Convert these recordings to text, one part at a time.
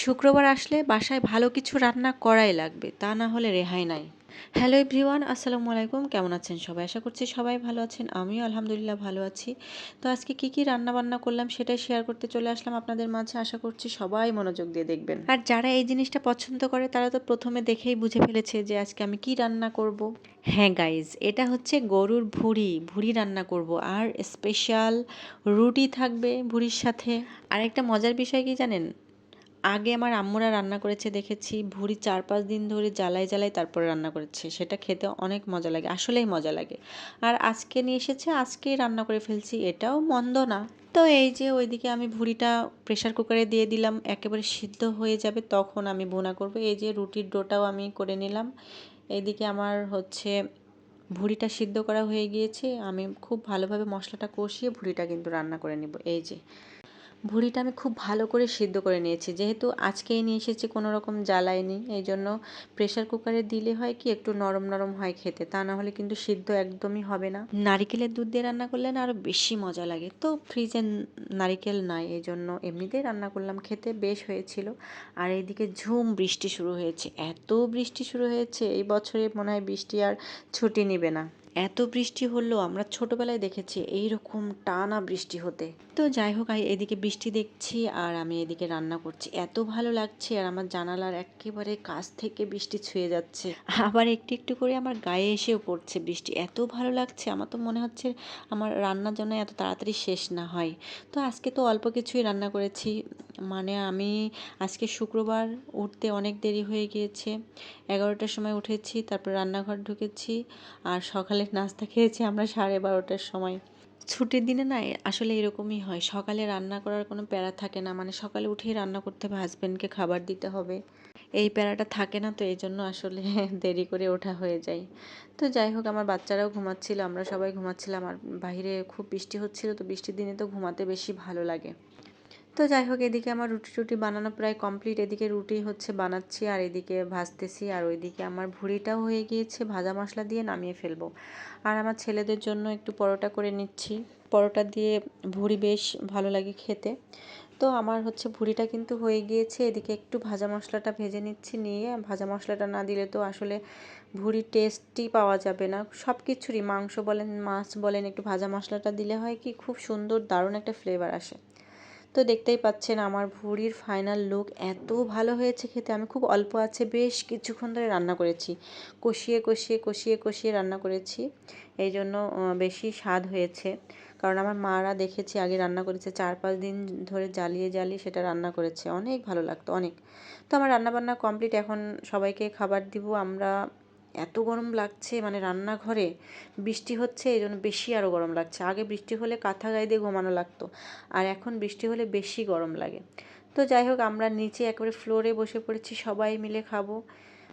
শুক্রবার আসলে বাসায় ভালো কিছু রান্না করাই লাগবে, তা না হলে রেহাই নাই। হ্যালো এভরিওয়ান, আসসালামু আলাইকুম। কেমন আছেন সবাই? আশা করছি সবাই ভালো আছেন। আমিও আলহামদুলিল্লাহ ভালো আছি। তো আজকে কি রান্না বান্না করলাম সেটাই শেয়ার করতে চলে আসলাম আপনাদের মাঝে। আশা করছি সবাই মনোযোগ দিয়ে দেখবেন। আর যারা এই জিনিসটা পছন্দ করে তারা তো প্রথমে দেখেই বুঝে ফেলেছে যে আজকে আমি কি রান্না করব। হ্যাঁ গাইজ, এটা হচ্ছে গরুর ভুঁড়ি ভুঁড়ি রান্না করব, আর স্পেশাল রুটি থাকবে ভুঁড়ির সাথে। আর একটা মজার বিষয় কি জানেন, আগে আমার আম্মুরা রান্না করেছে দেখেছি, ভুঁড়ি 4-5 দিন ধরে জ্বালায় জ্বালায় তারপরে রান্না করেছে। সেটা খেতে অনেক মজা লাগে, আসলেই মজা লাগে। আর আজকে নিয়ে এসেছে, আজকেই রান্না করে ফেলছি, এটাও মন্দ না। তো এই যে ওইদিকে আমি ভুঁড়িটা প্রেসার কুকারে দিয়ে দিলাম, একেবারে সিদ্ধ হয়ে যাবে তখন আমি ভুনা করব। এই যে রুটির ডোটাও আমি করে নিলাম। এইদিকে আমার হচ্ছে ভুঁড়িটা সিদ্ধ করা হয়ে গিয়েছে। আমি খুব ভালোভাবে মশলাটা কষিয়ে ভুঁড়িটা কিন্তু রান্না করে নিব। এই যে ভুঁড়িটা আমি খুব ভালো করে সিদ্ধ করে নিয়েছি, যেহেতু আজকেই নিয়ে এসেছি, কোনো রকম জ্বালাইনি। এই জন্য প্রেশার কুকারে দিলে হয় কি একটু নরম নরম হয় খেতে, তা না হলে কিন্তু সিদ্ধ একদমই হবে না। নারিকেলের দুধ দিয়ে রান্না করলে না আরও বেশি মজা লাগে। তো ফ্রিজে নারিকেল নাই, এই জন্য এমনিতেই রান্না করলাম, খেতে বেশ হয়েছিল। আর এইদিকে ঝুম বৃষ্টি শুরু হয়েছে, এত বৃষ্টি শুরু হয়েছে, এই বছরে মনে হয় বৃষ্টি আর ছুটি নিবে না। এত বৃষ্টি হলো, আমরা ছোটবেলায় দেখেছি এইরকম টানা বৃষ্টি হতে। তো যাই হোক, এদিকে বৃষ্টি দেখছি আর আমি এদিকে রান্না করছি, এত ভালো লাগছে। আর আমার জানালার একেবারে কাছ থেকে বৃষ্টি ছুঁয়ে যাচ্ছে, আবার একটু একটু করে আমার গায়ে এসেও পড়ছে বৃষ্টি, এত ভালো লাগছে। আমার তো মনে হচ্ছে আমার রান্নার জন্য এত তাড়াতাড়ি শেষ না হয়। তো আজকে তো অল্প কিছুই রান্না করেছি, মানে আমি আজকে শুক্রবার, উঠতে অনেক দেরি হয়ে গিয়েছে। 11টার সময় উঠেছি, তারপর রান্নাঘর ঢুকেছি, আর সকালে নাস্তা খেয়েছি আমরা 12:30টার সময়। ছুটির দিনে না আসলে এরকমই হয়, সকালে রান্না করার কোনো প্যারা থাকে না, মানে সকালে উঠেই রান্না করতে হবে, হাজব্যান্ডকে খাবার দিতে হবে, এই প্যারাটা থাকে না। তো এই জন্য আসলে দেরি করে ওঠা হয়ে যায়। তো যাই হোক, আমার বাচ্চারাও ঘুমাচ্ছিল, আমরা সবাই ঘুমাচ্ছিলাম, আর বাইরে খুব বৃষ্টি হচ্ছিল। তো বৃষ্টির দিনে তো ঘুমাতে বেশি ভালো লাগে। তো যাই হোক, এদিকে আমার রুটি টুটি বানানো প্রায় কমপ্লিট। এদিকে রুটি হচ্ছে বানাচ্ছি আর এদিকে ভাজতেছি, আর ওইদিকে আমার ভুঁড়িটাও হয়ে গিয়েছে, ভাজা মশলা দিয়ে নামিয়ে ফেলবো। আর আমার ছেলেদের জন্য একটু পরোটা করে নিচ্ছি, পরোটা দিয়ে ভুঁড়ি বেশ ভালো লাগে খেতে। তো আমার হচ্ছে ভুঁড়িটা কিন্তু হয়ে গিয়েছে, এদিকে একটু ভাজা মশলাটা ভেজে নিচ্ছি। নিয়ে ভাজা মশলাটা না দিলে তো আসলে ভুঁড়ির টেস্টই পাওয়া যাবে না। সব কিছুরই, মাংস বলেন মাছ বলেন, একটু ভাজা মশলাটা দিলে হয় কি খুব সুন্দর দারুণ একটা ফ্লেভার আসে। তো দেখতেই পাচ্ছেন আমার ভুঁড়ির ফাইনাল লুক, এত ভালো হয়েছে খেতে। আমি খুব অল্প আছে বেশ কিছুক্ষণ ধরে রান্না করেছি, কষিয়ে কষিয়ে কষিয়ে কষিয়ে রান্না করেছি, এই জন্য বেশি স্বাদ হয়েছে। কারণ আমার মারা দেখেছি আগে রান্না করেছে, 4-5 দিন ধরে জ্বালিয়ে জ্বালিয়ে সেটা রান্না করেছে, অনেক ভালো লাগতো অনেক। তো আমার রান্নাবান্না কমপ্লিট, এখন সবাইকে খাবার দিব আমরা। এত গরম লাগছে, মানে রান্নাঘরে বৃষ্টি হচ্ছে এই জন্য বেশি আরও গরম লাগছে। আগে বৃষ্টি হলে কাঁথা গায়ে দিয়ে ঘুমানো লাগতো, আর এখন বৃষ্টি হলে বেশি গরম লাগে। তো যাই হোক, আমরা নিচে একেবারে ফ্লোরে বসে পড়েছি, সবাই মিলে খাবো।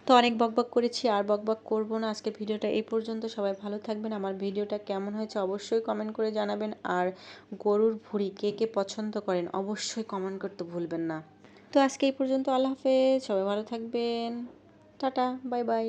তো অনেক বকবক করেছি, আর বকবক করবো না। আজকে ভিডিওটা এই পর্যন্ত, সবাই ভালো থাকবেন। আমার ভিডিওটা কেমন হয়েছে অবশ্যই কমেন্ট করে জানাবেন। আর গরুর ভুঁড়ি কে কে পছন্দ করেন অবশ্যই কমেন্ট করতে ভুলবেন না। তো আজকে এই পর্যন্ত, আল্লাহ হাফেজ, সবাই ভালো থাকবেন, টাটা, বাই বাই।